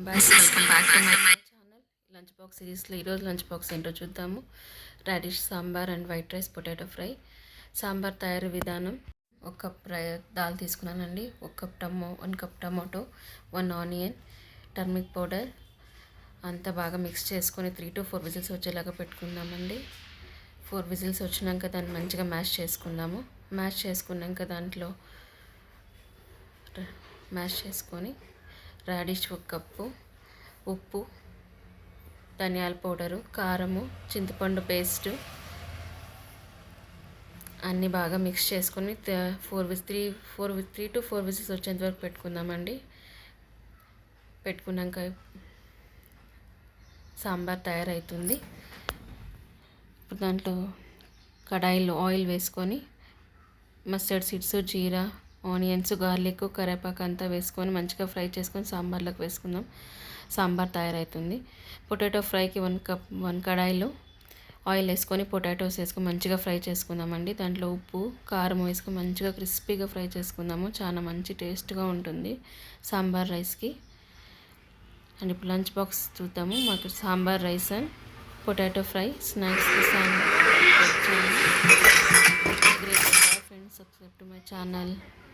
Welcome back to my channel. Lunch box సిరీస్లో ఈరోజు lunch box ఏంటో చూద్దాము. Radish sambar and white rice potato fry. Sambar తయారీ విధానం: 1 కప్ దాల్ తీసుకున్నానండి, 1 cup tomato, 1 onion, turmeric powder అంతా బాగా మిక్స్ చేసుకొని 3 to 4 విజిల్స్ వచ్చేలాగా పెట్టుకుందామండి. 4 విజిల్స్ వచ్చినాక దాన్ని మంచిగా మ్యాష్ చేసుకుందాము. మ్యాష్ చేసుకొని రాడిష్ 1 కప్పు, ఉప్పు, ధనియాల పౌడరు, కారము, చింతపండు పేస్టు అన్నీ బాగా మిక్స్ చేసుకొని 3 to 4 విజిల్స్ వచ్చేంత వరకు పెట్టుకుందామండి. పెట్టుకున్నాక సాంబార్ తయారవుతుంది. ఇప్పుడు దాంట్లో కడాయిలో ఆయిల్ వేసుకొని మస్టర్డ్ సీడ్స్, జీరా, ఆనియన్స్, గార్లిక్, కరివేపాకు అంతా వేసుకొని మంచిగా ఫ్రై చేసుకొని సాంబార్లోకి వేసుకుందాం. సాంబార్ తయారవుతుంది. పొటాటో ఫ్రైకి 1 కడాయిలో ఆయిల్ వేసుకొని పొటాటోస్ వేసుకొని మంచిగా ఫ్రై చేసుకుందామండి. దాంట్లో ఉప్పు, కారం వేసుకొని మంచిగా క్రిస్పీగా ఫ్రై చేసుకుందాము. చాలా మంచి టేస్ట్గా ఉంటుంది సాంబార్ రైస్కి. అండ్ ఇప్పుడు లంచ్ బాక్స్ చూద్దాము. మాకు sambar rice and potato fry snacks. Friends, subscribe to my channel.